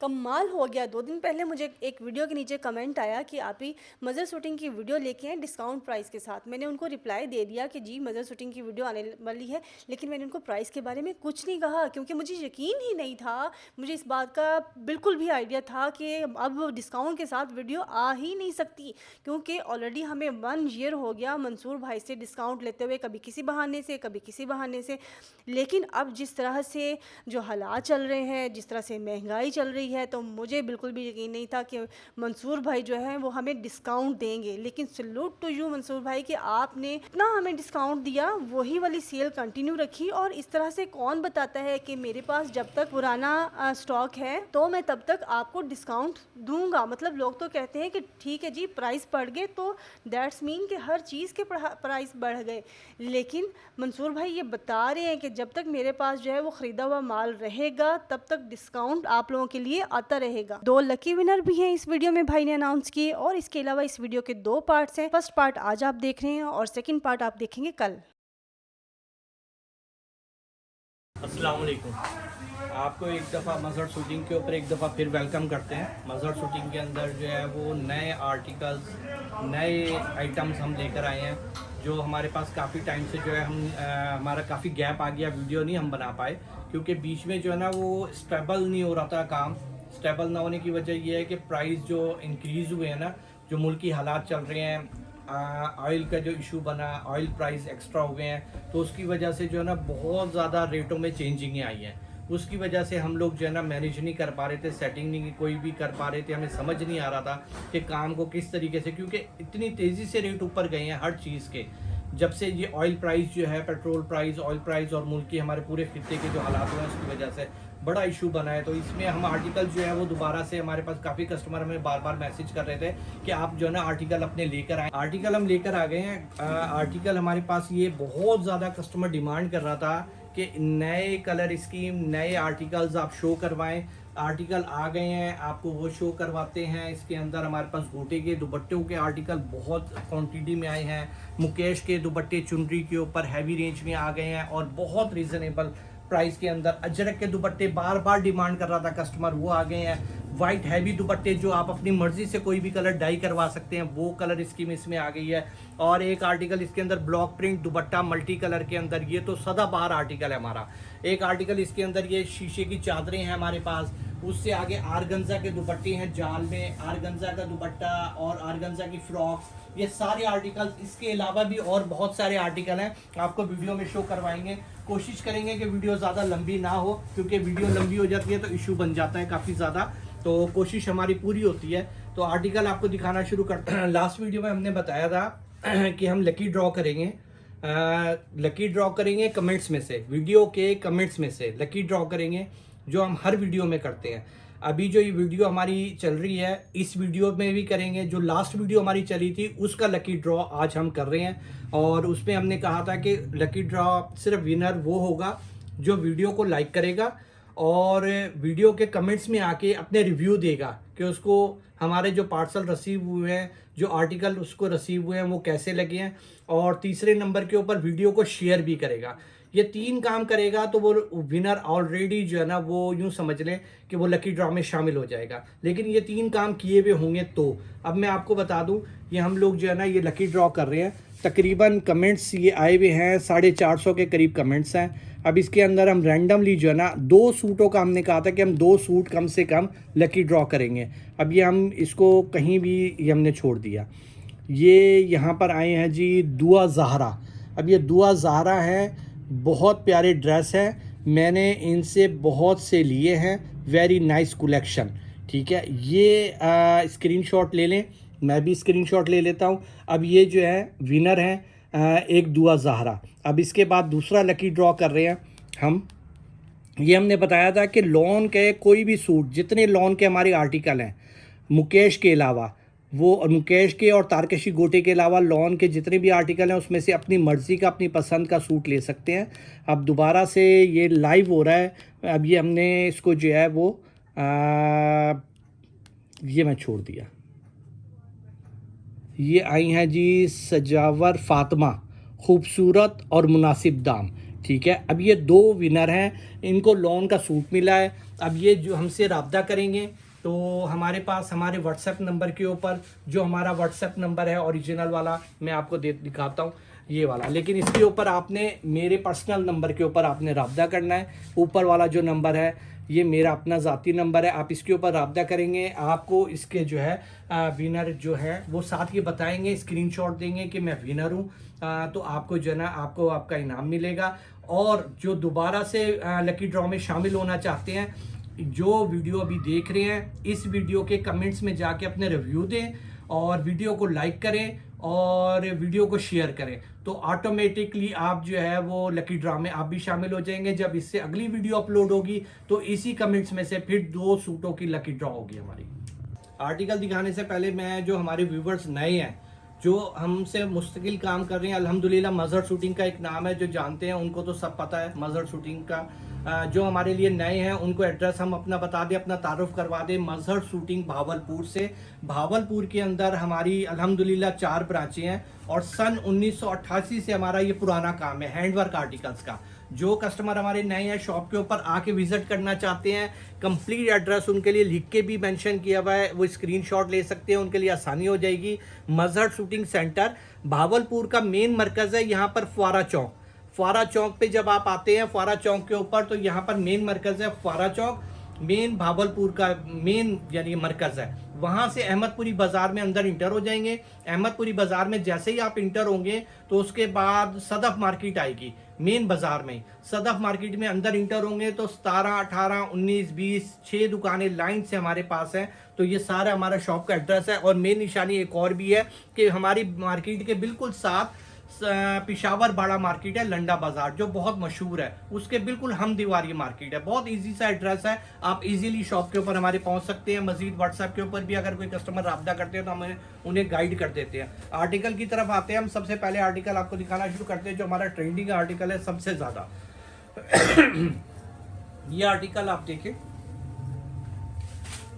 कमाल हो गया। 2 दिन पहले मुझे एक वीडियो के नीचे कमेंट आया कि आप ही मज़र शूटिंग की वीडियो लेके आएँ डिस्काउंट प्राइस के साथ। मैंने उनको रिप्लाई दे दिया कि जी मज़र शूटिंग की वीडियो आने वाली है, लेकिन मैंने उनको प्राइस के बारे में कुछ नहीं कहा क्योंकि मुझे यकीन ही नहीं था। मुझे इस बात का बिल्कुल भी आइडिया था कि अब डिस्काउंट के साथ वीडियो आ ही नहीं सकती, क्योंकि ऑलरेडी हमें 1 ईयर हो गया मंसूर भाई से डिस्काउंट लेते हुए, कभी किसी बहाने से, कभी किसी बहाने से। लेकिन अब जिस तरह से जो हालात चल रहे हैं, जिस तरह से महंगाई चल रही है, तो मुझे बिल्कुल भी यकीन नहीं था कि मंसूर भाई जो है वो हमें डिस्काउंट देंगे। लेकिन सैल्यूट टू यू मंसूर भाई कि आपने इतना हमें डिस्काउंट दिया, वही वाली सेल कंटिन्यू रखी। और इस तरह से कौन बताता है कि मेरे पास जब तक पुराना स्टॉक है तो मैं तब तक आपको डिस्काउंट दूंगा। मतलब लोग तो कहते हैं कि ठीक है जी प्राइस बढ़ गए तो दैट्स मीन कि हर चीज़ के प्राइस बढ़ गए, लेकिन मंसूर भाई ये बता रहे हैं कि जब तक मेरे पास जो है वो ख़रीदा हुआ माल रहेगा तब तक डिस्काउंट आप लोगों के लिए आता रहेगा। 2 लकी विनर भी हैं इस वीडियो में भाई ने अनाउंस किए, और इसके अलावा इस वीडियो के 2 पार्ट्स हैं। फर्स्ट पार्ट आज आप देख रहे हैं और सेकंड पार्ट आप देखेंगे कल। अस्सलाम वालेकुम। आपको एक दफ़ा मज़हर शूटिंग के ऊपर एक दफ़ा फिर वेलकम करते हैं। मज़हर शूटिंग के अंदर जो है वो नए आर्टिकल्स, नए आइटम्स हम लेकर आए हैं, जो हमारे पास काफ़ी टाइम से जो है हमारा काफ़ी गैप आ गया, वीडियो नहीं हम बना पाए क्योंकि बीच में जो है ना वो स्टेबल नहीं हो रहा था काम। स्टेबल ना होने की वजह ये है कि प्राइस जो इंक्रीज़ हुए हैं ना, जो मुल्की हालात चल रहे हैं, ऑयल का जो इशू बना, ऑयल प्राइस एक्स्ट्रा हो गए हैं, तो उसकी वजह से जो है ना बहुत ज़्यादा रेटों में चेंजिंग आई हैं। उसकी वजह से हम लोग जो है ना मैनेज नहीं कर पा रहे थे, सेटिंग नहीं कोई भी कर पा रहे थे, हमें समझ नहीं आ रहा था कि काम को किस तरीके से, क्योंकि इतनी तेज़ी से रेट ऊपर गए हैं हर चीज़ के। जब से ये ऑयल प्राइस जो है, पेट्रोल प्राइस, ऑयल प्राइस और मुल्क की हमारे पूरे खित्ते के जो हालात हुए हैं उसकी वजह से बड़ा इशू बना है। तो इसमें हम आर्टिकल जो है वो दोबारा से, हमारे पास काफ़ी कस्टमर हमें बार बार मैसेज कर रहे थे कि आप जो है ना आर्टिकल अपने लेकर आए। आर्टिकल हम लेकर आ गए हैं। आर्टिकल हमारे पास ये बहुत ज़्यादा कस्टमर डिमांड कर रहा था कि नए कलर स्कीम, नए आर्टिकल्स आप शो करवाएं। आर्टिकल आ गए हैं, आपको वो शो करवाते हैं। इसके अंदर हमारे पास गोटे के दुपट्टों के आर्टिकल बहुत क्वांटिटी में आए हैं। मुकेश के दुपट्टे चुनरी के ऊपर हैवी रेंज में आ गए हैं और बहुत रीज़नेबल प्राइस के अंदर। अजरक के दुपट्टे बार बार डिमांड कर रहा था कस्टमर, वो आ गए हैं। वाइट हैवी दुपट्टे जो आप अपनी मर्जी से कोई भी कलर डाई करवा सकते हैं, वो कलर स्कीम इसमें आ गई है। और एक आर्टिकल इसके अंदर ब्लॉक प्रिंट दुपट्टा मल्टी कलर के अंदर, ये तो सदाबहार आर्टिकल है हमारा। एक आर्टिकल इसके अंदर ये शीशे की चादरें हैं हमारे पास। उससे आगे आरगंजा के दुपट्टे हैं जाल में, आरगंजा का दुपट्टा और आरगंजा की फ्रॉक्स, ये सारे आर्टिकल। इसके अलावा भी और बहुत सारे आर्टिकल हैं, आपको वीडियो में शो करवाएंगे। कोशिश करेंगे कि वीडियो ज़्यादा लंबी ना हो, क्योंकि वीडियो लंबी हो जाती है तो इशू बन जाता है काफ़ी ज़्यादा। तो कोशिश हमारी पूरी होती है। तो आर्टिकल आपको दिखाना शुरू करते हैं। लास्ट वीडियो में हमने बताया था कि हम लकी ड्रॉ करेंगे। लकी ड्रॉ करेंगे कमेंट्स में से, वीडियो के कमेंट्स में से लकी ड्रॉ करेंगे, जो हम हर वीडियो में करते हैं। अभी जो ये वीडियो हमारी चल रही है, इस वीडियो में भी करेंगे। जो लास्ट वीडियो हमारी चली थी उसका लकी ड्रॉ आज हम कर रहे हैं, और उसमें हमने कहा था कि लकी ड्रॉ सिर्फ विनर वो होगा जो वीडियो को लाइक करेगा और वीडियो के कमेंट्स में आके अपने रिव्यू देगा कि उसको हमारे जो पार्सल रिसीव हुए हैं, जो आर्टिकल उसको रिसीव हुए हैं, वो कैसे लगे हैं। और तीसरे नंबर के ऊपर वीडियो को शेयर भी करेगा। ये 3 काम करेगा तो वो विनर ऑलरेडी जो है ना, वो यूं समझ लें कि वो लकी ड्रॉ में शामिल हो जाएगा। लेकिन ये 3 काम किए हुए होंगे तो। अब मैं आपको बता दूं, ये हम लोग जो है ना ये लकी ड्रॉ कर रहे हैं। तकरीबन कमेंट्स ये आए हुए हैं 450 के करीब कमेंट्स हैं। अब इसके अंदर हम रैंडमली जो है ना 2 सूटों का हमने कहा था कि हम 2 सूट कम से कम लकी ड्रॉ करेंगे। अब ये हम इसको कहीं भी ये हमने छोड़ दिया। ये यहाँ पर आए हैं जी दुआ ज़हरा। अब ये दुआ ज़हरा है, बहुत प्यारे ड्रेस हैं, मैंने इनसे बहुत से लिए हैं। Very nice collection. ठीक है, ये स्क्रीनशॉट ले लें, मैं भी स्क्रीनशॉट ले लेता हूँ। अब ये जो है विनर हैं एक दुआ ज़हरा। अब इसके बाद दूसरा लकी ड्रॉ कर रहे हैं हम। ये हमने बताया था कि लॉन के कोई भी सूट, जितने लॉन के हमारे आर्टिकल हैं मुकेश के अलावा, वो और मुकेश के और तारकशी गोटे के अलावा लॉन के जितने भी आर्टिकल हैं उसमें से अपनी मर्ज़ी का, अपनी पसंद का सूट ले सकते हैं। अब दोबारा से ये लाइव हो रहा है। अब ये हमने इसको जो है वो ये मैं छोड़ दिया। ये आई हैं जी सजावर फातिमा, खूबसूरत और मुनासिब दाम। ठीक है, अब ये 2 विनर हैं, इनको लॉन का सूट मिला है अब ये जो हमसे रब्ता करेंगे तो हमारे पास हमारे व्हाट्सएप नंबर के ऊपर, जो हमारा व्हाट्सएप नंबर है ओरिजिनल वाला, मैं आपको दिखाता हूँ ये वाला, लेकिन इसके ऊपर आपने मेरे पर्सनल नंबर के ऊपर आपने रब्ता करना है। ऊपर वाला जो नंबर है ये मेरा अपना ज़ाती नंबर है, आप इसके ऊपर रब्ता करेंगे, आपको इसके जो है विनर जो है वो साथ ही बताएंगे, स्क्रीनशॉट देंगे कि मैं विनर हूँ, तो आपको जो है ना आपको आपका इनाम मिलेगा। और जो दोबारा से लकी ड्रॉ में शामिल होना चाहते हैं, जो वीडियो अभी देख रहे हैं, इस वीडियो के कमेंट्स में जाके अपने रिव्यू दें और वीडियो को लाइक करें और वीडियो को शेयर करें, तो ऑटोमेटिकली आप जो है वो लकी ड्रॉ में आप भी शामिल हो जाएंगे। जब इससे अगली वीडियो अपलोड होगी तो इसी कमेंट्स में से फिर 2 सूटों की लकी ड्रॉ होगी हमारी। आर्टिकल दिखाने से पहले मैं, जो हमारे व्यूवर्स नए हैं, जो हमसे मुस्तकिल काम कर रहे हैं, अल्हम्दुलिल्लाह मजहर शूटिंग का एक नाम है, जो जानते हैं उनको तो सब पता है मजहर शूटिंग का। जो हमारे लिए नए हैं उनको एड्रेस हम अपना बता दें, अपना तारुफ करवा दें। मजहर शूटिंग भावलपुर से, भावलपुर के अंदर हमारी अल्हम्दुलिल्लाह 4 ब्रांचें हैं और सन 1988 से हमारा ये पुराना काम है हैंडवर्क आर्टिकल्स का। जो कस्टमर हमारे नए हैं, शॉप के ऊपर आके विजिट करना चाहते हैं, कंप्लीट एड्रेस उनके लिए लिख के भी मेंशन किया हुआ है, वो स्क्रीनशॉट ले सकते हैं, उनके लिए आसानी हो जाएगी। मजहर शूटिंग सेंटर भावलपुर का मेन मरकज़ है, यहाँ पर फुआरा चौक, फुआरा चौक पे जब आप आते हैं फुआरा चौक के ऊपर, तो यहाँ पर मेन मरकज़ है फुआरा चौक, मेन भावलपुर का मेन यानी मरकज़ है। वहाँ से अहमदपुरी बाज़ार में अंदर इंटर हो जाएंगे। अहमदपुरी बाज़ार में जैसे ही आप इंटर होंगे तो उसके बाद सदफ मार्केट आएगी, मेन बाज़ार में सदफ मार्केट में अंदर इंटर होंगे तो 17, 18, 19, 20 6 दुकानें लाइन से हमारे पास हैं। तो ये सारा हमारा शॉप का एड्रेस है। और मेन निशानी एक और भी है कि हमारी मार्केट के बिल्कुल साथ पिशावर बाड़ा मार्केट है, लंडा बाजार जो बहुत मशहूर है, उसके बिल्कुल हम दीवारी मार्केट है। बहुत इजी सा एड्रेस है, आप इजीली शॉप के ऊपर हमारे पहुंच सकते हैं। मजीद व्हाट्सएप के ऊपर भी अगर कोई कस्टमर रब्ता करते हैं तो हम उन्हें गाइड कर देते हैं। आर्टिकल की तरफ आते हैं हम। सबसे पहले आर्टिकल आपको दिखाना शुरू करते हैं जो हमारा ट्रेंडिंग आर्टिकल है सबसे ज्यादा। ये आर्टिकल आप देखें,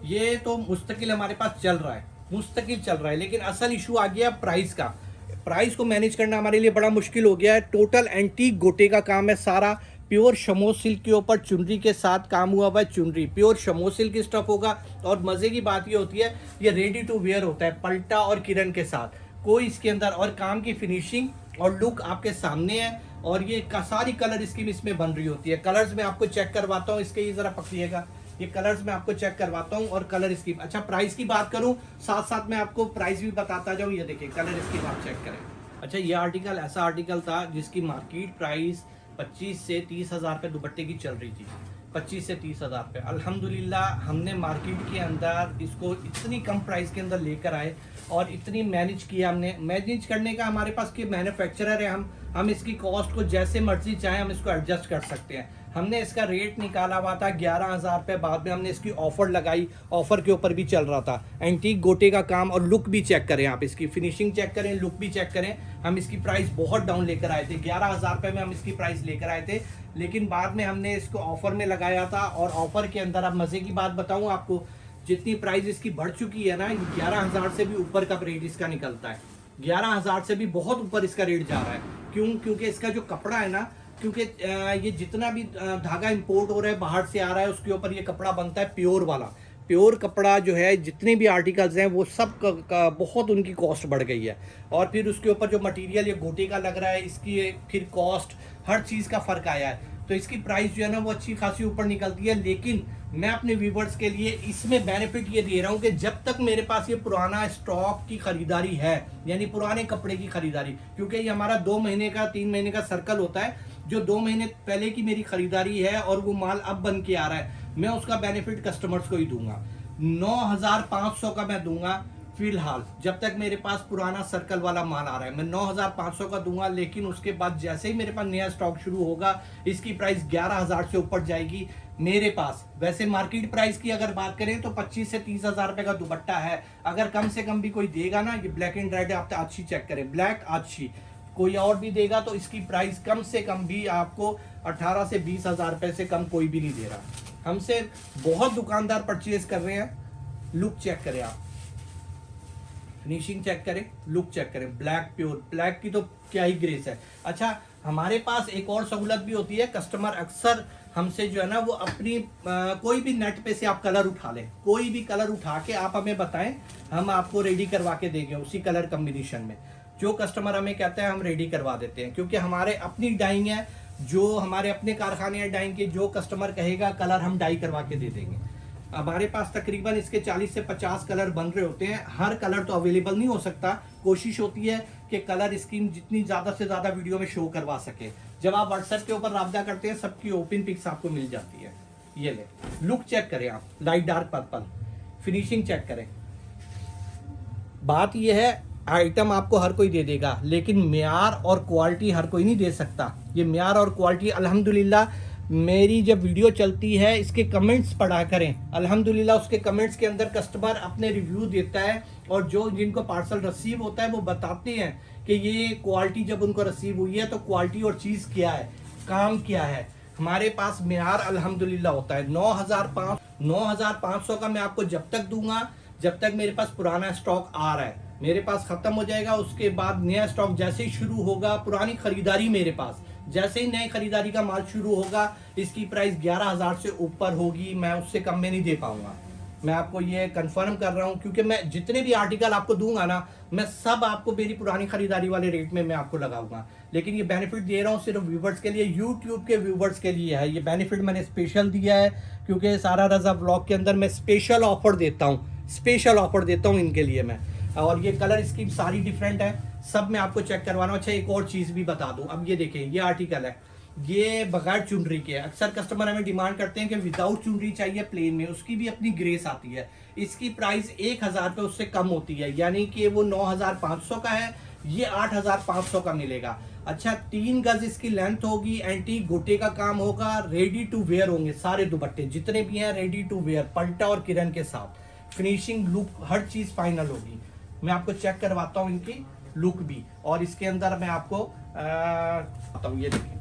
ये तो मुस्तकिल हमारे पास चल रहा है, मुस्तकिल चल रहा है, लेकिन असल इशू आ गया प्राइस का। प्राइस को मैनेज करना हमारे लिए बड़ा मुश्किल हो गया है। टोटल एंटीक गोटे का काम है, सारा प्योर शमो सिल्क के ऊपर चुनरी के साथ काम हुआ हुआ है। चुनरी प्योर शमो सिल्क की स्टफ होगा। और मज़े की बात ये होती है, ये रेडी टू वेयर होता है, पल्टा और किरण के साथ कोई इसके अंदर, और काम की फिनिशिंग और लुक आपके सामने है। और ये सारी कलर स्कीम इसमें बन रही होती है। कलर्स में आपको चेक करवाता हूँ, इसके ये ज़रा पकड़िएगा, ये कलर्स में आपको चेक करवाता हूँ और कलर स्कीम। अच्छा, प्राइस की बात करूँ साथ साथ मैं आपको प्राइस भी बताता जाऊँ। ये देखिए कलर स्कीम आप चेक करें। अच्छा, ये आर्टिकल ऐसा आर्टिकल था जिसकी मार्केट प्राइस 25 से 30 हज़ार पे दुपट्टे की चल रही थी, 25 से 30 हज़ार पे। अल्हम्दुलिल्लाह हमने मार्केट के अंदर इसको इतनी कम प्राइस के अंदर लेकर आए और इतनी मैनेज किया। हमने मैनेज करने का हमारे पास कि मैन्युफैक्चरर है, हम इसकी कॉस्ट को जैसे मर्जी चाहें हम इसको एडजस्ट कर सकते हैं। हमने इसका रेट निकाला हुआ था 11,000 रुपये, बाद में हमने इसकी ऑफर लगाई, ऑफर के ऊपर भी चल रहा था। एंटीक गोटे का काम, और लुक भी चेक करें आप, इसकी फिनिशिंग चेक करें, लुक भी चेक करें। हम इसकी प्राइस बहुत डाउन लेकर आए थे, 11,000 रुपये में हम इसकी प्राइस लेकर आए थे, लेकिन बाद में हमने इसको ऑफर में लगाया था। और ऑफर के अंदर अब मज़े की बात बताऊँ आपको, जितनी प्राइस इसकी बढ़ चुकी है ना, 11,000 से भी ऊपर का रेट इसका निकलता है, 11,000 से भी बहुत ऊपर इसका रेट जा रहा है। क्योंकि इसका जो कपड़ा है ना, क्योंकि ये जितना भी धागा इंपोर्ट हो रहा है, बाहर से आ रहा है, उसके ऊपर ये कपड़ा बनता है प्योर वाला। प्योर कपड़ा जो है, जितने भी आर्टिकल्स हैं वो सब का बहुत उनकी कॉस्ट बढ़ गई है। और फिर उसके ऊपर जो मटेरियल ये गोटे का लग रहा है, इसकी फिर कॉस्ट, हर चीज़ का फ़र्क आया है। तो इसकी प्राइस जो है ना वो अच्छी खासी ऊपर निकलती है। लेकिन मैं अपने व्यूवर्स के लिए इसमें बेनिफिट ये दे रहा हूँ कि जब तक मेरे पास ये पुराना स्टॉक की खरीदारी है, यानी पुराने कपड़े की खरीदारी, क्योंकि ये हमारा 2 महीने का 3 महीने का सर्कल होता है, जो 2 महीने पहले की मेरी खरीदारी है और वो माल अब बन के आ रहा है, मैं उसका बेनिफिट कस्टमर्स को ही दूंगा। 9,500 का मैं दूंगा फिलहाल, जब तक मेरे पास पुराना सर्कल वाला माल आ रहा है मैं 9,500 का दूंगा। लेकिन उसके बाद जैसे ही मेरे पास नया स्टॉक शुरू होगा, इसकी प्राइस 11,000 से ऊपर जाएगी मेरे पास। वैसे मार्केट प्राइस की अगर बात करें तो 25 से 30 हज़ार रुपए का दुपट्टा है। अगर कम से कम भी कोई देगा ना, ये ब्लैक एंड रेड आप अच्छी चेक करें, ब्लैक अच्छी, कोई और भी देगा तो इसकी प्राइस कम से कम भी आपको 18 से 20 हज़ार रुपए से कम कोई भी नहीं दे रहा। हमसे बहुत दुकानदार परचेज कर रहे हैं। लुक चेक करें आप, फिनिशिंग चेक करें, लुक चेक करें, ब्लैक प्योर, ब्लैक की तो क्या ही ग्रेस है। अच्छा, हमारे पास एक और सहूलत भी होती है, कस्टमर अक्सर हमसे जो है ना वो अपनी कोई भी नेट पे से आप कलर उठा लें, कोई भी कलर उठा के आप हमें बताएं, हम आपको रेडी करवा के देंगे उसी कलर कम्बिनेशन में। जो कस्टमर हमें कहता है हम रेडी करवा देते हैं, क्योंकि हमारे अपनी डाइंग है, जो हमारे अपने कारखाने हैं डाइंग के, जो कस्टमर कहेगा कलर हम डाई करवा के दे देंगे। हमारे पास तकरीबन इसके 40 से 50 कलर बन रहे होते हैं। हर कलर तो अवेलेबल नहीं हो सकता, कोशिश होती है कि कलर स्कीम जितनी ज़्यादा से ज़्यादा वीडियो में शो करवा सके। जब आप व्हाट्सएप के ऊपर राब्ता करते हैं सबकी ओपन पिक्स आपको मिल जाती है। ये ले, लुक चेक करें आप, light dark purple, finishing check करें। बात यह है आइटम आपको हर कोई दे देगा, लेकिन म्यार और क्वालिटी हर कोई नहीं दे सकता। ये म्यार और क्वालिटी अल्हम्दुलिल्लाह, मेरी जब वीडियो चलती है इसके कमेंट्स पढ़ा करें, अल्हम्दुलिल्लाह उसके कमेंट्स के अंदर कस्टमर अपने रिव्यू देता है, और जो जिनको पार्सल रिसीव होता है वो बताते हैं कि ये क्वालिटी जब उनको रिसीव हुई है तो क्वालिटी और चीज़ क्या है, काम क्या है। हमारे पास म्यार अल्हम्दुलिल्लाह होता है। 9,500 का मैं आपको जब तक दूंगा जब तक मेरे पास पुराना स्टॉक आ रहा है। मेरे पास खत्म हो जाएगा, उसके बाद नया स्टॉक जैसे ही शुरू होगा, पुरानी खरीदारी मेरे पास जैसे ही नई खरीदारी का माल शुरू होगा, इसकी प्राइस 11,000 से ऊपर होगी, मैं उससे कम में नहीं दे पाऊंगा। मैं आपको ये कंफर्म कर रहा हूँ, क्योंकि मैं जितने भी आर्टिकल आपको दूंगा ना, मैं सब आपको मेरी पुरानी खरीदारी वाले रेट में मैं आपको लगाऊंगा। लेकिन ये बेनिफिट दे रहा हूँ सिर्फ व्यूवर्स के लिए, यूट्यूब के व्यूवर्स के लिए है। ये बेनिफिट मैंने स्पेशल दिया है, क्योंकि सारा रजा ब्लॉग के अंदर मैं स्पेशल ऑफर देता हूँ, इनके लिए मैं। और ये कलर स्कीम सारी डिफरेंट है, सब मैं आपको चेक करवाना। अच्छा, एक और चीज़ भी बता दूं, अब ये देखिए, ये आर्टिकल है, ये बगैर चुनरी के है। अक्सर कस्टमर हमें डिमांड करते हैं कि विदाउट चुनरी चाहिए प्लेन में, उसकी भी अपनी ग्रेस आती है। इसकी प्राइस 1,000 रुपये उससे कम होती है, यानी कि वो 9,500 का है, ये 8,500 का मिलेगा। अच्छा, 3 गज इसकी लेंथ होगी, एंटी गोटे का काम होगा, रेडी टू वेयर होंगे सारे दुपट्टे जितने भी हैं, रेडी टू वेयर, पल्टा और किरण के साथ, फिनिशिंग लुक हर चीज़ फाइनल होगी। मैं आपको चेक करवाता हूँ इनकी लुक भी, और इसके अंदर मैं आपको बताता हूँ। ये देखिए,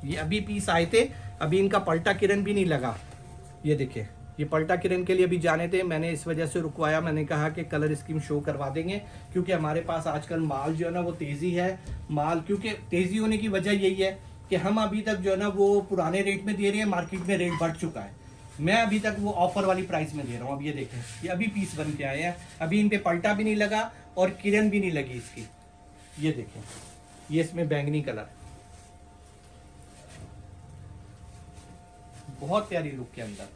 ये अभी पीस आए थे, अभी इनका पल्टा किरण भी नहीं लगा। ये देखिए, ये पल्टा किरण के लिए अभी जाने थे, मैंने इस वजह से रुकवाया। मैंने कहा कि कलर स्कीम शो करवा देंगे, क्योंकि हमारे पास आजकल माल जो है ना वो तेज़ी है। माल क्योंकि तेज़ी होने की वजह यही है कि हम अभी तक जो है ना वो पुराने रेट में दे रहे हैं, मार्केट में रेट बढ़ चुका है। मैं अभी तक वो ऑफर वाली प्राइस में दे रहा हूँ। अब ये देखें, ये अभी पीस बन के आए हैं, अभी इन पे पल्टा भी नहीं लगा और किरण भी नहीं लगी इसकी। ये देखें, ये इसमें बैंगनी कलर, बहुत प्यारी लुक के अंदर,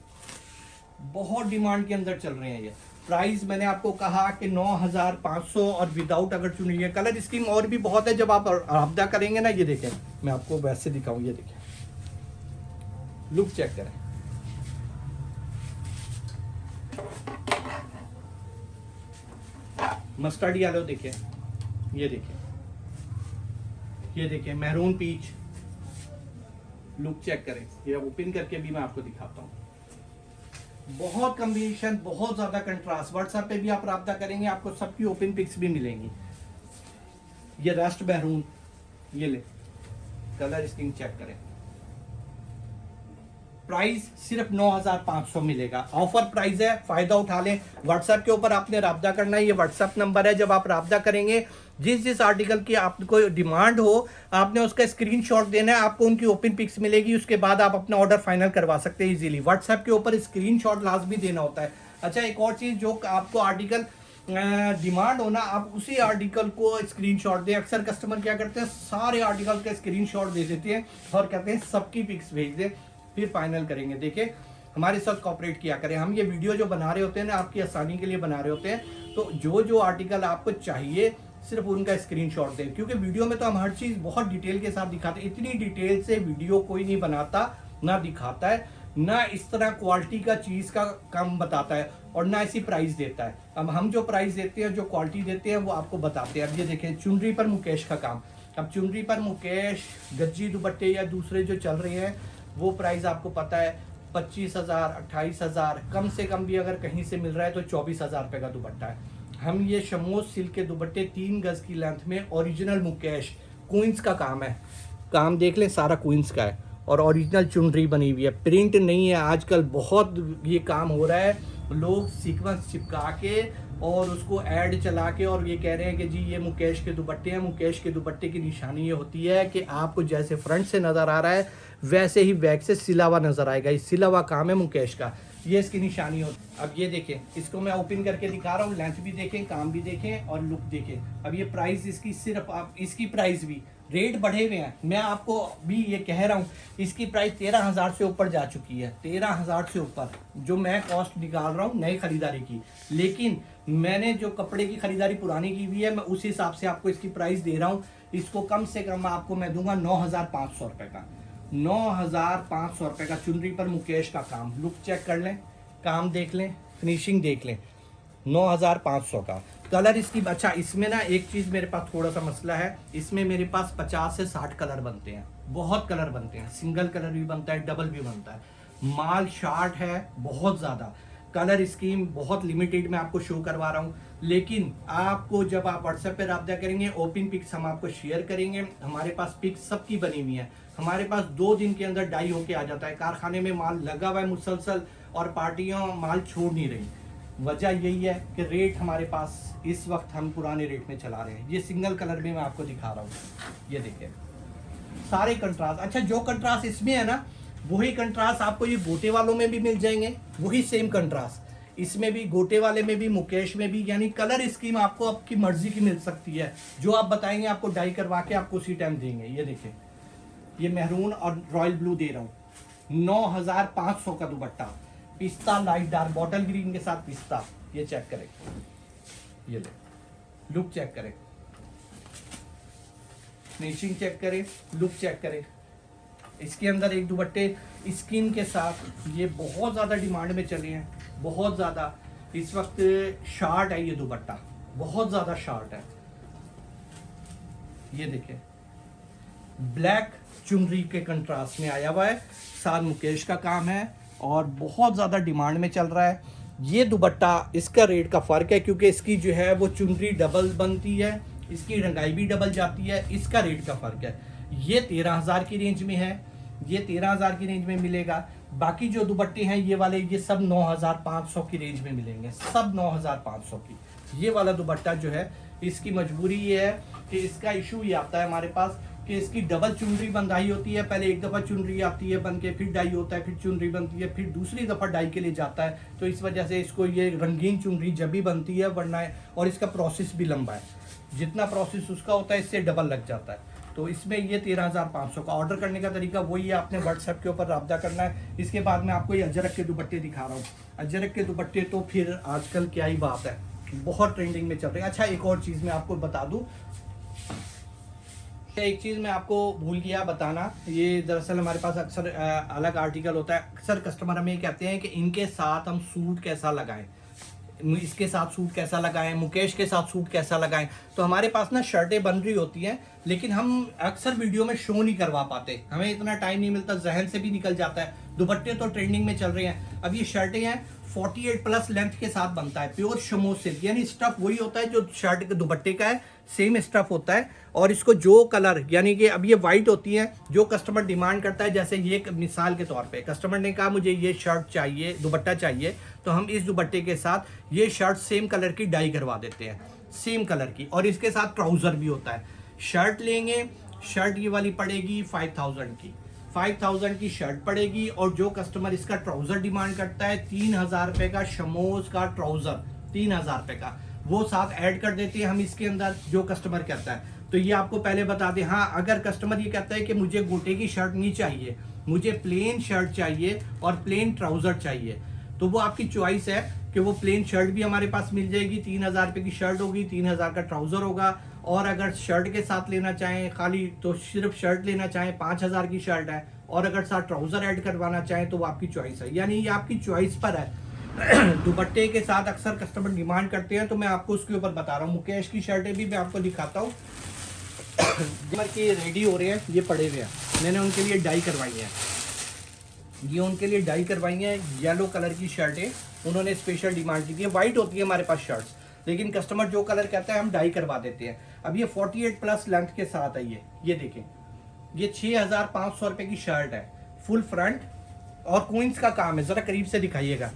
बहुत डिमांड के अंदर चल रहे हैं। ये प्राइस मैंने आपको कहा कि 9,500 और विदाउट अगर चुन रही है। कलर स्कीम और भी बहुत है, जब आप राब्ता करेंगे ना। ये देखें, मैं आपको वैसे दिखाऊं, ये देखें, लुक चेक करें, मस्टर्ड येलो देखिए, ये देखिए, ये देखिए मैरून पीच, लुक चेक करें। ये ओपन करके भी मैं आपको दिखाता हूँ। बहुत कॉम्बिनेशन, बहुत ज्यादा कंट्रास्ट। व्हाट्सएप पे भी आप राब्ता करेंगे, आपको सबकी ओपन पिक्स भी मिलेंगी। ये रस्ट मैरून, ये ले, कलर स्कीम चेक करें। प्राइस सिर्फ 9,500 मिलेगा, ऑफर प्राइस है, फायदा उठा लें। व्हाट्सएप के ऊपर आपने राब्ता करना है, ये व्हाट्सएप नंबर है। जब आप राब्ता करेंगे, जिस आर्टिकल की आपको डिमांड हो, आपने उसका स्क्रीनशॉट देना है, आपको उनकी ओपन पिक्स मिलेगी। उसके बाद आप अपना ऑर्डर फाइनल करवा सकते हैं इजीली। व्हाट्सएप के ऊपर स्क्रीनशॉट लाजमी देना होता है। अच्छा, एक और चीज़, जो आपको आर्टिकल डिमांड होना, आप उसी आर्टिकल को स्क्रीनशॉट दें। अक्सर कस्टमर क्या करते हैं, सारे आर्टिकल का स्क्रीनशॉट दे देते हैं और कहते हैं सबकी पिक्स भेज दें, फिर फाइनल करेंगे। देखिए, हमारे साथ कॉपरेट किया करें। हम ये वीडियो जो बना रहे होते हैं ना, आपकी आसानी के लिए बना रहे होते हैं। तो जो आर्टिकल आपको चाहिए, सिर्फ उनका स्क्रीनशॉट दें, क्योंकि वीडियो में तो हम हर चीज़ बहुत डिटेल के साथ दिखाते हैं। इतनी डिटेल से वीडियो कोई नहीं बनाता, ना दिखाता है, ना इस तरह क्वालिटी का चीज़ का कम बताता है, और ना ऐसी प्राइस देता है। अब हम जो प्राइस देते हैं, जो क्वालिटी देते हैं, वो आपको बताते हैं। अब ये देखें, चुनरी पर मुकेश का काम। अब चुनरी पर मुकेश, गज्जी दुपट्टे या दूसरे जो चल रहे हैं, वो प्राइस आपको पता है 25,000, 28,000, कम से कम भी अगर कहीं से मिल रहा है तो 24,000 रुपये का दुपट्टा है। हम ये शमोज सिल्क के दुपट्टे 3 गज की लेंथ में, ओरिजिनल मुकेश, क्वींस का काम है। काम देख लें, सारा क्वींस का है, और ओरिजिनल चुनरी बनी हुई है, प्रिंट नहीं है। आजकल बहुत ये काम हो रहा है, लोग सीक्वेंस चिपका के और उसको ऐड चला के और ये कह रहे हैं कि जी ये मुकेश के दुपट्टे हैं। मुकेश के दुपट्टे की निशानी ये होती है कि आपको जैसे फ्रंट से नज़र आ रहा है वैसे ही बैक से सिला हुआ नज़र आएगा। ये सिला हुआ काम है मुकेश का, ये इसकी निशानी होती है। अब ये देखें, इसको मैं ओपन करके दिखा रहा हूँ, लेंथ भी देखें, काम भी देखें और लुक देखें। अब ये प्राइस इसकी सिर्फ आप इसकी प्राइस भी रेट बढ़े हुए हैं, मैं आपको भी ये कह रहा हूँ, इसकी प्राइस 13,000 से ऊपर जा चुकी है, 13,000 से ऊपर जो मैं कॉस्ट निकाल रहा हूँ नई खरीदारी की। लेकिन मैंने जो कपड़े की खरीदारी पुरानी की हुई है मैं उस हिसाब से आपको इसकी प्राइस दे रहा हूँ। इसको कम से कम आपको मैं दूंगा 9,500 रुपये का, 9,500 रुपये का चुनरी पर मुकेश का काम। लुक चेक कर लें, काम देख लें, फिनिशिंग देख लें, 9,500 का। कलर इसकी अच्छा, इसमें ना एक चीज़ मेरे पास थोड़ा सा मसला है, इसमें मेरे पास 50 से 60 कलर बनते हैं, बहुत कलर बनते हैं, सिंगल कलर भी बनता है, डबल भी बनता है। माल शार्ट है बहुत ज़्यादा, कलर स्कीम बहुत लिमिटेड मैं आपको शो करवा रहा हूँ। लेकिन आपको जब आप व्हाट्सएप पे रब्ता करेंगे, ओपन पिक्स हम आपको शेयर करेंगे। हमारे पास पिक्स सबकी बनी हुई है, हमारे पास 2 दिन के अंदर डाई होके आ जाता है। कारखाने में माल लगा हुआ है मुसलसल और पार्टियां माल छोड़ नहीं रही। वजह यही है कि रेट हमारे पास इस वक्त हम पुराने रेट में चला रहे हैं। ये सिंगल कलर में मैं आपको दिखा रहा हूँ, ये देखिए सारे कंट्रास्ट। अच्छा, जो कंट्रास्ट इसमें है ना वही कंट्रास्ट आपको ये गोटे वालों में भी मिल जाएंगे, वही सेम कंट्रास्ट इसमें भी, गोटे वाले में भी, मुकेश में भी। यानी कलर स्कीम आपको आपकी मर्जी की मिल सकती है, जो आप बताएंगे आपको डाई करवा के आपको उसी टाइम देंगे। ये देखिए, ये मेहरून और रॉयल ब्लू दे रहा हूँ, 9,500 का दुपट्टा, पिस्ता लाइट डार्क बॉटल ग्रीन के साथ पिस्ता। ये चेक करें, ये ले लुक चेक करें, फिनिशिंग चेक करें, लुक चेक करें। इसके अंदर एक दुपट्टे स्किन के साथ ये बहुत ज़्यादा डिमांड में चले हैं, बहुत ज़्यादा। इस वक्त शार्ट है ये दुपट्टा, बहुत ज़्यादा शार्ट है। ये देखिए ब्लैक चुनरी के कंट्रास्ट में आया हुआ है, साथ मुकेश का काम है और बहुत ज़्यादा डिमांड में चल रहा है। ये दुपट्टा इसका रेट का फ़र्क है क्योंकि इसकी जो है वो चुनरी डबल बनती है, इसकी रंगाई भी डबल जाती है, इसका रेट का फ़र्क है। ये 13,000 की रेंज में है, ये 13,000 की रेंज में मिलेगा। बाकी जो दुपट्टे हैं ये वाले, ये सब 9,500 की रेंज में मिलेंगे, सब 9,500 की। ये वाला दुपट्टा जो है इसकी मजबूरी ये है कि इसका इशू ये आता है हमारे पास कि इसकी डबल चुनरी बंधाई होती है। पहले एक दफ़ा चुनरी आती है बन के, फिर डाई होता है, फिर चुनरी बनती है, फिर दूसरी दफ़ा डाई के लिए जाता है। तो इस वजह से इसको ये रंगीन चुनरी जब भी बनती है वरना है, और इसका प्रोसेस भी लंबा है, जितना प्रोसेस उसका होता है इससे डबल लग जाता है। तो इसमें ये 13,500 का। ऑर्डर करने का तरीका वही है, आपने व्हाट्सएप के ऊपर रब्ता करना है। इसके बाद मैं आपको ये अजरक के दुपट्टे दिखा रहा हूँ। अजरक के दुपट्टे तो फिर आजकल क्या ही बात है, बहुत ट्रेंडिंग में चल रहे हैं। अच्छा, एक और चीज़ मैं आपको बता दूँ, एक चीज़ मैं आपको भूल गया बताना। ये दरअसल हमारे पास अक्सर अलग आर्टिकल होता है। अक्सर कस्टमर हमें कहते हैं कि इनके साथ हम सूट कैसा लगाएं, इसके साथ सूट कैसा लगाएं, मुकेश के साथ सूट कैसा लगाएं। तो हमारे पास ना शर्टें बन रही होती हैं, लेकिन हम अक्सर वीडियो में शो नहीं करवा पाते, हमें इतना टाइम नहीं मिलता, जहन से भी निकल जाता है। दुपट्टे तो ट्रेंडिंग में चल रहे हैं। अब ये शर्टें हैं 48 प्लस लेंथ के साथ बनता है, प्योर शमो सिल्क, यानी स्टफ वही होता है जो शर्ट के दुपट्टे का है, सेम स्टफ होता है। और इसको जो कलर, यानी कि अब ये वाइट होती है, जो कस्टमर डिमांड करता है, जैसे ये मिसाल के तौर पे कस्टमर ने कहा मुझे ये शर्ट चाहिए, दुपट्टा चाहिए, तो हम इस दुपट्टे के साथ ये शर्ट सेम कलर की डाई करवा देते हैं, सेम कलर की। और इसके साथ ट्राउज़र भी होता है। शर्ट लेंगे, शर्ट ये वाली पड़ेगी 5,000 की, 5,000 की शर्ट पड़ेगी। और जो कस्टमर इसका ट्राउज़र डिमांड करता है 3,000 रुपये का शमोज का ट्राउज़र, 3,000 रुपये का, वो साथ ऐड कर देते हैं हम इसके अंदर, जो कस्टमर कहता है। तो ये आपको पहले बता दें। हाँ, अगर कस्टमर ये कहता है कि मुझे गोटे की शर्ट नहीं चाहिए, मुझे प्लेन शर्ट चाहिए और प्लेन ट्राउज़र चाहिए, तो वो आपकी चॉइस है कि वो प्लेन शर्ट भी हमारे पास मिल जाएगी। 3,000 रुपये की शर्ट होगी, 3,000 का ट्राउज़र होगा। और अगर शर्ट के साथ लेना चाहें खाली, तो सिर्फ शर्ट लेना चाहें 5,000 की शर्ट है, और अगर साथ ट्राउज़र ऐड करवाना चाहें तो वो आपकी चॉइस है, यानी ये आपकी चॉइस पर है। दुपट्टे के साथ अक्सर कस्टमर डिमांड करते हैं, तो मैं आपको उसके ऊपर बता रहा हूँ। मुकेश की शर्टें भी मैं आपको दिखाता हूँ कि रेडी हो रहे हैं, ये पड़े हुए हैं, मैंने उनके लिए डाई करवाई है, ये उनके लिए डाई करवाई है। येलो कलर की शर्टें उन्होंने स्पेशल डिमांड की थी। वाइट होती है हमारे पास शर्ट्स, लेकिन कस्टमर जो कलर कहता है हम डाई करवा देते हैं। अब ये 48 प्लस लेंथ के साथ है। ये देखें, ये 6,500 रुपये की शर्ट है, फुल फ्रंट और क्वींस का काम है। ज़रा करीब से दिखाइएगा,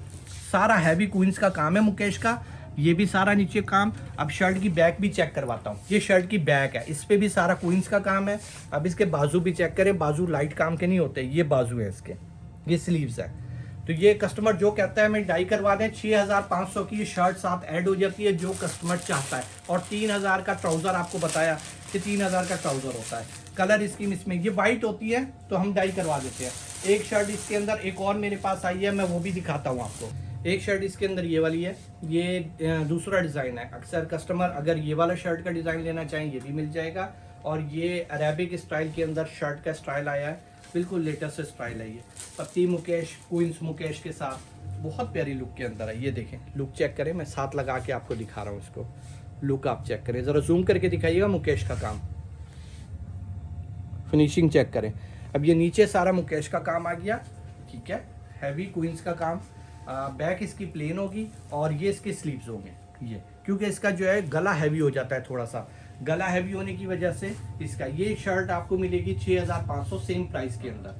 सारा हैवी क्वींस का काम है मुकेश का। ये भी सारा नीचे काम। अब शर्ट की बैक भी चेक करवाता हूँ। ये शर्ट की बैक है, इस पे भी सारा क्वींस का काम है। अब इसके बाजू भी चेक करें, बाजू लाइट काम के नहीं होते, ये बाजू है इसके, ये स्लीव्स है। तो ये कस्टमर जो कहता है मैं डाई करवा दें, 6500 की ये शर्ट साथ ऐड हो जाती है जो कस्टमर चाहता है। और 3000 का ट्राउज़र, आपको बताया कि 3000 का ट्राउज़र होता है। कलर स्कीम इसमें ये वाइट होती है तो हम डाई करवा देते हैं। एक शर्ट इसके अंदर एक और मेरे पास आई है, मैं वो भी दिखाता हूँ आपको। एक शर्ट इसके अंदर ये वाली है, ये दूसरा डिज़ाइन है। अक्सर कस्टमर अगर ये वाला शर्ट का डिज़ाइन लेना चाहें ये भी मिल जाएगा। और ये अरेबिक स्टाइल के अंदर शर्ट का स्टाइल आया है, बिल्कुल लेटेस्ट स्टाइल है। ये पत्ती मुकेश, क्वींस मुकेश के साथ बहुत प्यारी लुक के अंदर है। ये देखें, लुक चेक करें, मैं साथ लगा के आपको दिखा रहा हूँ इसको। लुक आप चेक करें, ज़रा जूम करके दिखाइएगा मुकेश का काम, फिनिशिंग चेक करें। अब ये नीचे सारा मुकेश का काम आ गया, ठीक है, हैवी क्वींस का काम। बैक इसकी प्लेन होगी और ये इसके स्लीव्स होंगे, ये क्योंकि इसका जो है गला हैवी हो जाता है थोड़ा सा। गला हैवी होने की वजह से इसका ये शर्ट आपको मिलेगी 6500 सेम प्राइस के अंदर।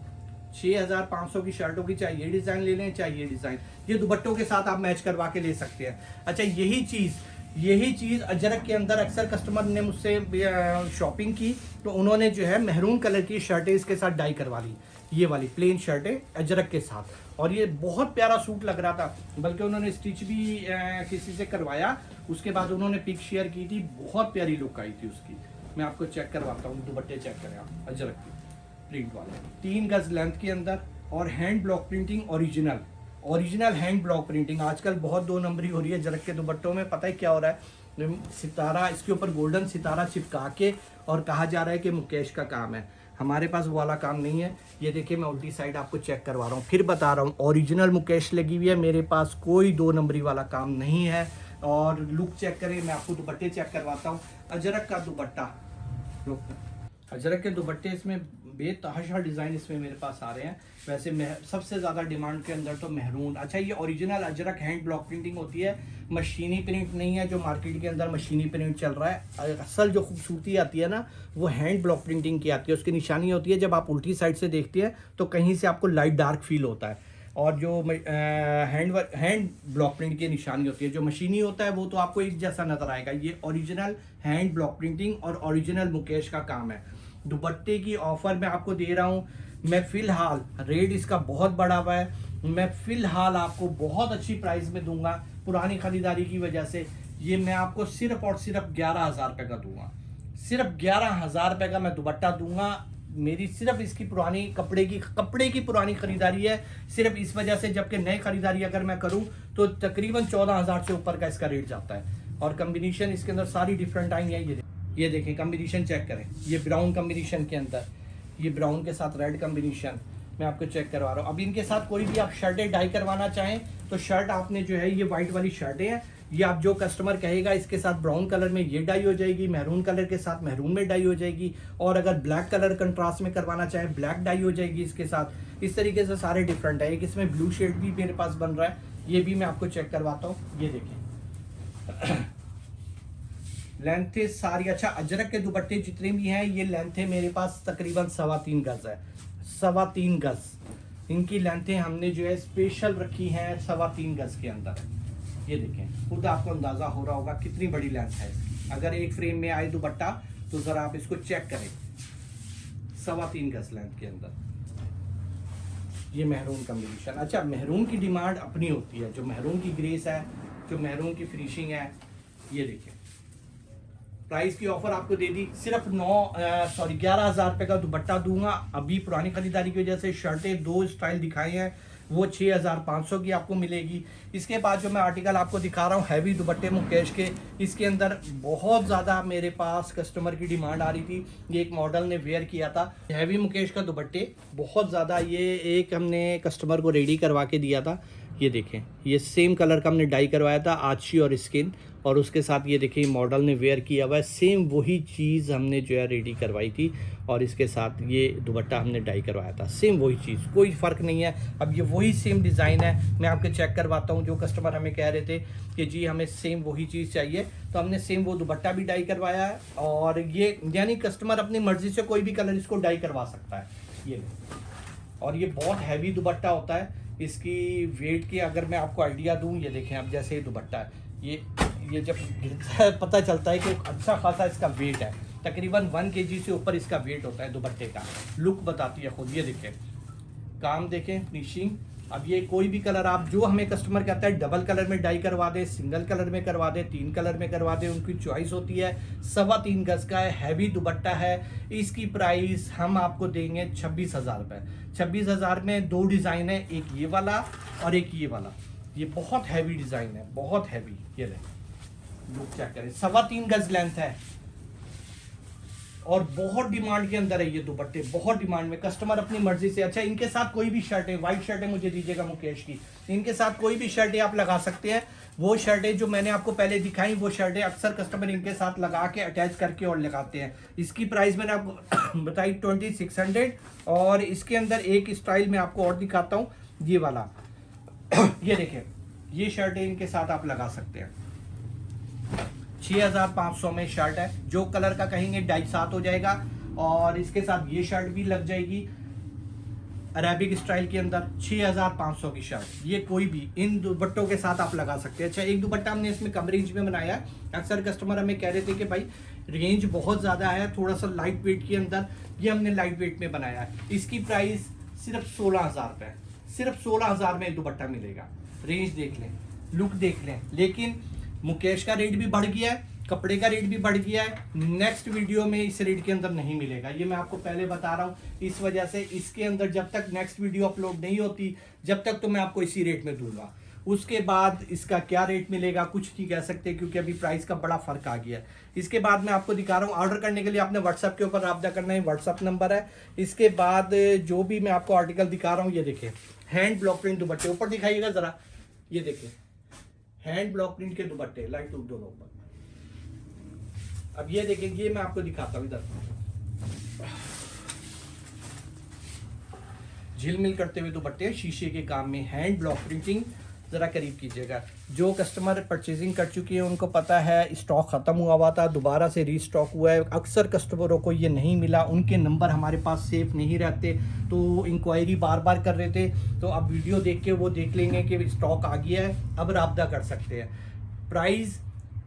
6500 की शर्ट होगी, चाहे ये डिज़ाइन ले लें चाहे ये डिज़ाइन, ये दुपट्टों के साथ आप मैच करवा के ले सकते हैं। अच्छा, यही चीज़ अजरक के अंदर अक्सर कस्टमर ने मुझसे शॉपिंग की तो उन्होंने जो है मेहरून कलर की शर्टें इसके साथ डाई करवा ली, ये वाली प्लेन शर्टें अजरक के साथ। और ये बहुत प्यारा सूट लग रहा था, बल्कि उन्होंने स्टिच भी किसी से करवाया, उसके बाद उन्होंने पिक शेयर की थी, बहुत प्यारी लुक आई थी उसकी। मैं आपको चेक करवाता हूँ, दुपट्टे चेक करें आप, अजरक की प्रिंट वाले 3 गज लेंथ के अंदर और hand block printing, original hand block printing. आजकल बहुत 2 नंबरी हो रही है अजरक के दुपट्टों में। पता है क्या हो रहा है, सितारा इसके ऊपर गोल्डन सितारा चिपका के और कहा जा रहा है कि मुकेश का काम है। हमारे पास वो वाला काम नहीं है। ये देखिए, मैं उल्टी साइड आपको चेक करवा रहा हूँ, फिर बता रहा हूँ, ओरिजिनल मुकेश लगी हुई है, मेरे पास कोई 2 नंबरी वाला काम नहीं है। और लुक चेक करें, मैं आपको दुपट्टे चेक करवाता हूँ। अजरक का दुपट्टा, अजरक के दुपट्टे इसमें बेतहाशा डिज़ाइन इसमें मेरे पास आ रहे हैं। वैसे सबसे ज़्यादा डिमांड के अंदर तो मेहरून। अच्छा, ये original Ajrak hand block printing होती है, मशीनी प्रिंट नहीं है जो मार्केट के अंदर मशीनी प्रिंट चल रहा है। असल जो खूबसूरती आती है ना, वो हैंड ब्लॉक प्रिंटिंग की आती है। उसकी निशानी होती है, जब आप उल्टी साइड से देखते हैं तो कहीं से आपको लाइट डार्क फील होता है। और जो हैंड ब्लॉक प्रिंट की निशानी होती है, जो मशीनी होता है वो तो आपको एक जैसा नज़र आएगा। ये ओरिजिनल हैंड ब्लॉक प्रिंटिंग और ओरिजिनल मुकेश का काम है। दुपट्टे की ऑफर मैं आपको दे रहा हूँ। मैं फ़िलहाल, रेट इसका बहुत बढ़ा हुआ है, मैं फ़िलहाल आपको बहुत अच्छी प्राइस में दूंगा पुरानी ख़रीदारी की वजह से। ये मैं आपको सिर्फ और सिर्फ 11,000 रुपये का दूंगा, सिर्फ 11,000 रुपये का मैं दुपट्टा दूंगा। मेरी सिर्फ इसकी पुरानी कपड़े की पुरानी ख़रीदारी है, सिर्फ इस वजह से, जबकि नई ख़रीदारी अगर मैं करूं तो तकरीबन 14,000 से ऊपर का इसका रेट जाता है। और कम्बिनेशन इसके अंदर सारी डिफरेंट आई है। ये देखें, कम्बिनेशन चेक करें, ये ब्राउन कम्बिनेशन के अंदर, ये ब्राउन के साथ रेड कम्बिनेशन मैं आपको चेक करवा रहा हूँ। अब इनके साथ कोई भी आप शर्टें डाई करवाना चाहें तो शर्ट आपने जो है, ये वाइट वाली शर्टें हैं, ये आप जो कस्टमर कहेगा इसके साथ ब्राउन कलर में ये डाई हो जाएगी, मेहरून कलर के साथ मेहरून में डाई हो जाएगी, और अगर ब्लैक कलर कंट्रास्ट में करवाना चाहे ब्लैक डाई हो जाएगी इसके साथ। इस तरीके से सारे डिफरेंट है। एक इसमें ब्लू शेड भी मेरे पास बन रहा है, ये भी मैं आपको चेक करवाता हूँ। ये देखें, लेंथ सारी, अच्छा, अजरक के दुपट्टे जितने भी हैं ये लेंथ मेरे पास तकरीबन 3.25 गज है, 3.25 गज इनकी लेंथें हमने जो है स्पेशल रखी हैं 3.25 गज के अंदर। ये देखें, खुद आपको अंदाज़ा हो रहा होगा कितनी बड़ी लेंथ है इसकी। अगर एक फ्रेम में आए दुपट्टा तो ज़रा आप इसको चेक करें, 3.25 गज लेंथ के अंदर। ये मेहरून कम्बिनेशन। अच्छा, मेहरून की डिमांड अपनी होती है, जो मेहरून की ग्रेस है, जो मेहरून की फिनिशिंग है। ये देखिए, प्राइस की ऑफर आपको दे दी, सिर्फ 11,000 रुपये का दुपट्टा दूंगा। अभी पुरानी खरीदारी की वजह से शर्टें 2 स्टाइल दिखाए हैं, वो 6,500 की आपको मिलेगी। इसके बाद जो मैं आर्टिकल आपको दिखा रहा हूँ हैवी दुपट्टे मुकेश के, इसके अंदर बहुत ज़्यादा मेरे पास कस्टमर की डिमांड आ रही थी। ये एक मॉडल ने वेयर किया था, हैवी मुकेश का दुपट्टे बहुत ज़्यादा। ये एक हमने कस्टमर को रेडी करवा के दिया था। ये देखें, ये सेम कलर का हमने डाई करवाया था, आची और स्किन, और उसके साथ ये देखिए मॉडल ने वेयर किया हुआ है, सेम वही चीज़ हमने जो है रेडी करवाई थी, और इसके साथ ये दुपट्टा हमने डाई करवाया था, सेम वही चीज़, कोई फ़र्क नहीं है। अब ये वही सेम डिज़ाइन है, मैं आपके चेक करवाता हूँ। जो कस्टमर हमें कह रहे थे कि जी हमें सेम वही चीज़ चाहिए, तो हमने सेम वो दुपट्टा भी डाई करवाया है। और ये यानी कस्टमर अपनी मर्ज़ी से कोई भी कलर इसको डाई करवा सकता है। ये, और ये बहुत हैवी दुपट्टा होता है। इसकी वेट की अगर मैं आपको आइडिया दूँ, ये देखें, अब जैसे ये दुपट्टा है, ये जब गिरता है पता चलता है कि अच्छा खासा इसका वेट है, तकरीबन 1 kg से ऊपर इसका वेट होता है दुपट्टे का। लुक बताती है खुद, ये देखें काम देखें फिनिशिंग। अब ये कोई भी कलर आप जो हमें कस्टमर कहता है डबल कलर में डाई करवा दे, सिंगल कलर में करवा दे, 3 कलर में करवा दे, उनकी चॉइस होती है। 3.25 गज का है, हैवी दुपट्टा है। इसकी प्राइस हम आपको देंगे 26,000 रुपये। 26,000 में 2 डिज़ाइन है, एक ये वाला और एक ये वाला। ये बहुत हैवी डिज़ाइन है, बहुत हैवी। ये लुक चेक करें, 3.25 गज लेंथ है और बहुत डिमांड के अंदर है ये दुपट्टे, बहुत डिमांड में। कस्टमर अपनी मर्जी से, अच्छा इनके साथ कोई भी शर्ट है, व्हाइट शर्ट है मुझे दीजिएगा मुकेश की, इनके साथ कोई भी शर्टें आप लगा सकते हैं। वो शर्टें जो मैंने आपको पहले दिखाई वो शर्टें अक्सर कस्टमर इनके साथ लगा के अटैच करके और लगाते हैं। इसकी प्राइस मैंने आपको बताई 2600। और इसके अंदर एक स्टाइल में आपको और दिखाता हूँ, ये वाला ये देखें, ये शर्टें इनके साथ आप लगा सकते हैं। 6500 में शर्ट है, जो कलर का कहेंगे 2.5 हो जाएगा। और इसके साथ ये शर्ट भी लग जाएगी अरेबिक स्टाइल के अंदर, 6500 की शर्ट। ये कोई भी इन दुपट्टों के साथ आप लगा सकते हैं। अच्छा एक दुपट्टा हमने इसमें कम रेंज में बनाया है। अक्सर कस्टमर हमें कह रहे थे कि भाई रेंज बहुत ज़्यादा है, थोड़ा सा लाइट वेट के अंदर, ये हमने लाइट वेट में बनाया है। इसकी प्राइस सिर्फ 16,000 रुपये, सिर्फ 16,000 में दुपट्टा मिलेगा। रेंज देख लें, लुक देख लें। लेकिन मुकेश का रेट भी बढ़ गया है, कपड़े का रेट भी बढ़ गया है। नेक्स्ट वीडियो में इस रेट के अंदर नहीं मिलेगा, ये मैं आपको पहले बता रहा हूँ। इस वजह से इसके अंदर जब तक नेक्स्ट वीडियो अपलोड नहीं होती, जब तक तो मैं आपको इसी रेट में दूंगा। उसके बाद इसका क्या रेट मिलेगा कुछ नहीं कह सकते, क्योंकि अभी प्राइस का बड़ा फर्क आ गया है। इसके बाद मैं आपको दिखा रहा हूँ, ऑर्डर करने के लिए आपने व्हाट्सएप के ऊपर राब्ता करना है, व्हाट्सएप नंबर है। इसके बाद जो भी मैं आपको आर्टिकल दिखा रहा हूँ, ये देखें हैंड ब्लॉक प्रिंट दुपट्टे, ऊपर दिखाइएगा जरा, ये देखें हैंड ब्लॉक प्रिंट के दुपट्टे, लाइट टूट दोनों ऊपर। अब ये देखें, ये मैं आपको दिखाता हूँ, इधर झिलमिल करते हुए दुपट्टे शीशे के काम में, हैंड ब्लॉक प्रिंटिंग। जरा करीब कीजिएगा। जो कस्टमर परचेजिंग कर चुके हैं उनको पता है स्टॉक खत्म हुआ था, दोबारा से रीस्टॉक हुआ है। अक्सर कस्टमरों को ये नहीं मिला, उनके नंबर हमारे पास सेफ नहीं रहते, तो इंक्वायरी बार बार कर रहे थे। तो अब वीडियो देख के वो देख लेंगे कि स्टॉक आ गया है, अब राब्ता कर सकते हैं। प्राइस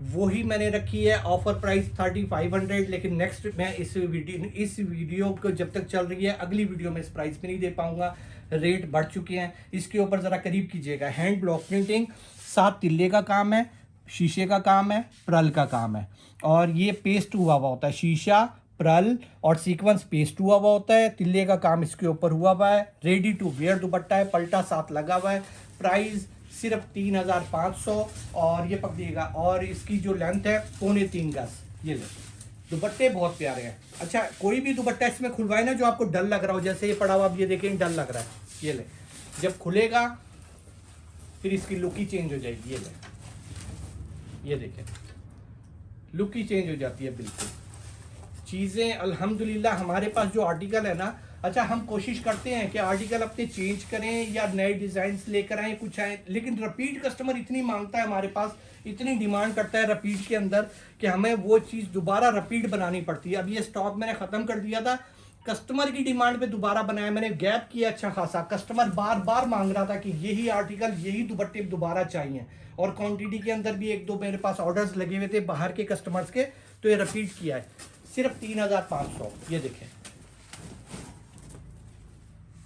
वही मैंने रखी है, ऑफर प्राइस 3500। लेकिन नेक्स्ट मैं इस वीडियो को जब तक चल रही है, अगली वीडियो में इस प्राइस पे नहीं दे पाऊंगा, रेट बढ़ चुके हैं। इसके ऊपर ज़रा करीब कीजिएगा, हैंड ब्लॉक प्रिंटिंग, 7 तिल्ले का काम है, शीशे का काम है, प्रल का काम है। और ये पेस्ट हुआ हुआ होता है, शीशा प्रल और सीक्वेंस पेस्ट हुआ हुआ होता है। तिल्ले का काम इसके ऊपर हुआ हुआ है। रेडी टू वेयर दुपट्टा है, पल्टा साथ लगा हुआ है। प्राइस सिर्फ 3500। और ये पकड़िएगा, और इसकी जो लेंथ है 3.25 गज। ये ले, दुपट्टे बहुत प्यारे हैं। अच्छा कोई भी दुपट्टा इसमें खुलवाए ना जो आपको डर लग रहा हो, जैसे ये पड़ा हुआ अब ये देखें डर लग रहा है, ये ले, जब खुलेगा फिर इसकी लुक ही चेंज हो जाएगी। ये ले, ये देखें लुक ही चेंज हो जाती है बिल्कुल। चीज़ें अल्हम्दुलिल्लाह हमारे पास जो आर्टिकल है ना, अच्छा हम कोशिश करते हैं कि आर्टिकल अपने चेंज करें या नए डिज़ाइन लेकर आए, कुछ आए, लेकिन रिपीट कस्टमर इतनी मांगता है हमारे पास, इतनी डिमांड करता है रिपीट के अंदर कि हमें वो चीज़ दोबारा रिपीट बनानी पड़ती है। अब ये स्टॉक मैंने ख़त्म कर दिया था, कस्टमर की डिमांड पे दोबारा बनाया मैंने, गैप किया अच्छा खासा। कस्टमर बार बार मांग रहा था कि यही आर्टिकल, यही दुपट्टे दोबारा चाहिए। और क्वान्टिटी के अंदर भी 1-2 मेरे पास ऑर्डर्स लगे हुए थे बाहर के कस्टमर्स के, तो ये रिपीट किया है। सिर्फ 3500। ये देखें,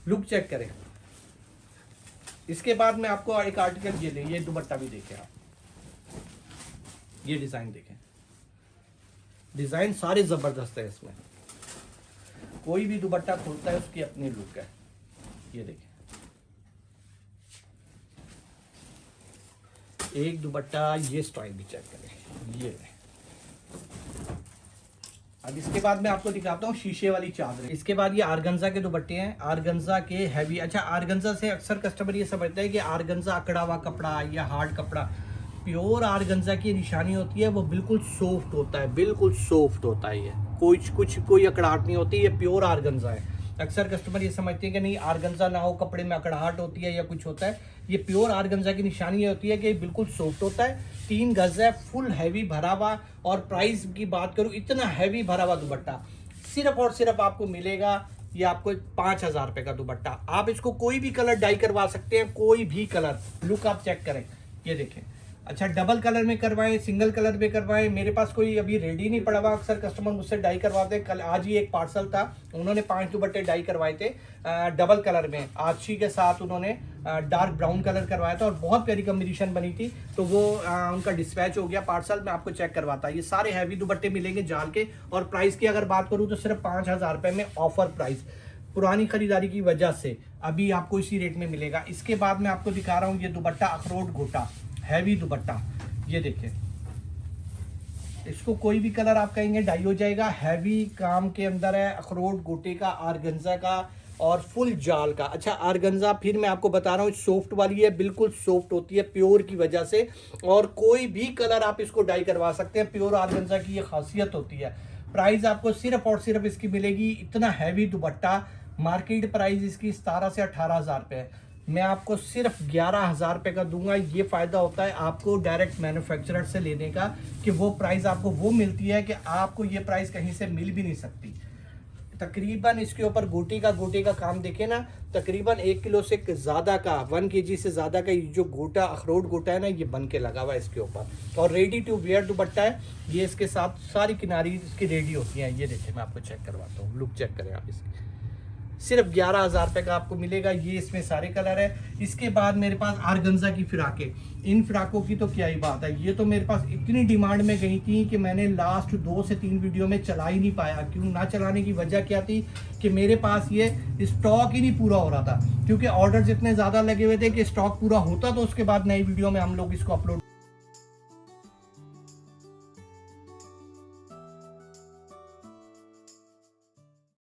लुक चेक करें। इसके बाद मैं आपको एक आर्टिकल ये ले, ये दुपट्टा भी देखें आप, ये डिजाइन देखें, डिजाइन सारे जबरदस्त है इसमें। कोई भी दुपट्टा खुलता है उसकी अपनी लुक है। ये देखें, एक दुपट्टा, ये स्टाइल भी चेक करें, ये है। अब इसके बाद मैं आपको दिखाता हूँ शीशे वाली चादर। इसके बाद ये आरगंजा के दुपट्टे हैं, आरगंजा के हैवी। अच्छा आरगंजा से अक्सर कस्टमर ये समझता है कि आरगंजा अकड़ा हुआ कपड़ा या हार्ड कपड़ा। प्योर आरगंजा की निशानी होती है, वो बिल्कुल सॉफ्ट होता है, बिल्कुल सॉफ्ट होता है। ये कोई अकड़ाहट नहीं होती, ये प्योर आरगंजा है। अक्सर कस्टमर ये समझते हैं कि नहीं आरगंजा ना हो कपड़े में अकड़ाहट होती है या कुछ होता है। ये प्योर आरगंजा की निशानी होती है कि बिल्कुल सॉफ्ट होता है। 3 गज है, फुल हैवी भरा हुआ। और प्राइस की बात करूँ, इतना हैवी भरा हुआ दुपट्टा सिर्फ और सिर्फ आपको मिलेगा, ये आपको 5000 रुपये का दुपट्टा। आप इसको कोई भी कलर डाई करवा सकते हैं, कोई भी कलर। लुक आप चेक करें, ये देखें अच्छा, डबल कलर में करवाएं, सिंगल कलर में करवाएं, मेरे पास कोई अभी रेडी नहीं पड़ा हुआ। अक्सर कस्टमर मुझसे डाई करवाते हैं। कल आज ही एक पार्सल था, उन्होंने 5 दुपट्टे डाई करवाए थे डबल कलर में, आछी के साथ उन्होंने डार्क ब्राउन कलर करवाया था और बहुत प्यारी कॉम्बिनेशन बनी थी। तो वो उनका डिस्पैच हो गया पार्सल, मैं आपको चेक करवाता। ये सारे हैवी दुपट्टे मिलेंगे जाल के। और प्राइस की अगर बात करूँ तो सिर्फ 5,000 रुपये में ऑफर प्राइस, पुरानी खरीदारी की वजह से अभी आपको इसी रेट में मिलेगा। इसके बाद मैं आपको दिखा रहा हूँ ये दुपट्टा अखरोट गोटा, हैवी दुपट्टा, ये देखिए, इसको कोई भी कलर आप कहेंगे डाई हो जाएगा। हैवी काम के अंदर है, अखरोट गोटे का, आरगंजा का और फुल जाल का। अच्छा, आरगंजा फिर मैं आपको बता रहा हूँ सॉफ्ट वाली है, बिल्कुल सॉफ्ट होती है प्योर की वजह से, और कोई भी कलर आप इसको डाई करवा सकते हैं। प्योर आरगंजा की ये खासियत होती है। प्राइस आपको सिर्फ और सिर्फ इसकी मिलेगी, इतना हैवी दुपट्टा, मार्केट प्राइस इसकी 17 से 18,000 रुपये है, मैं आपको सिर्फ 11,000 रुपये का दूंगा। ये फ़ायदा होता है आपको डायरेक्ट मैन्युफैक्चरर से लेने का, कि वो प्राइस आपको वो मिलती है कि आपको ये प्राइस कहीं से मिल भी नहीं सकती। तकरीबन इसके ऊपर गोटे का काम देखें ना, तकरीबन 1 किलो से ज़्यादा का, 1 kg से ज़्यादा का ये जो गोटा, अखरोट गोटा है ना, ये बन के लगा हुआ है इसके ऊपर। और रेडी टू वेयर दुपट्टा है ये, इसके साथ सारी किनारी इसकी रेडी होती हैं। ये देखिए, मैं आपको चेक करवाता हूँ, लुक चेक करें आप इसकी। सिर्फ 11,000 रुपये का आपको मिलेगा। ये इसमें सारे कलर है। इसके बाद मेरे पास आरगंजा की फ्राकें, इन फ्राकों की तो क्या ही बात है, ये तो मेरे पास इतनी डिमांड में गई थी कि मैंने लास्ट 2 से 3 वीडियो में चला ही नहीं पाया। क्यों ना चलाने की वजह क्या थी कि मेरे पास ये स्टॉक ही नहीं पूरा हो रहा था, क्योंकि ऑर्डर इतने ज़्यादा लगे हुए थे कि स्टॉक पूरा होता तो उसके बाद नई वीडियो में हम लोग इसको अपलोड